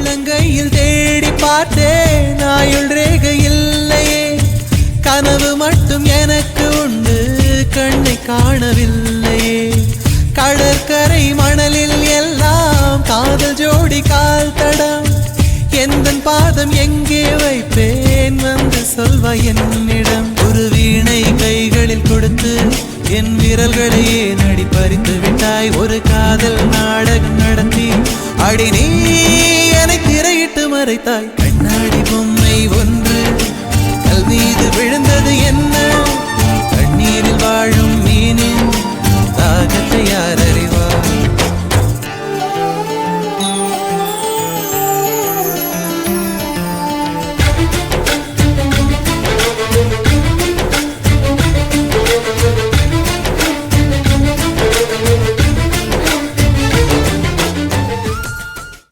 உள்ளங்கையில் தேடி பார்த்தேன் ஆயுள் ரேகை இல்லையே கனவு மட்டும் எனக்கு உண்டு கண்ணை காணவில்லையே கடற்கரை மணலில் எல்லாம் காதல் ஜோடி கால் தடம் எந்தன் பாதம் எங்கே வைப்பேன் வந்து சொல்வாய் என்னிடம் ஒரு வீணை கைகளில் கொடுத்து என் விரல்களையே நடி பறித்து விட்டாய் ஒரு காதல் நாடகம் நடத்தி அடி நீ என்னை திரையிட்டு மறைத்தாய் கண்ணாடி பொம்மை ஒன்று கல் மீது விழுந்தது என்ன கண்ணீரில் வாழும் மீனின் தாகத்தை யார் அறிவார்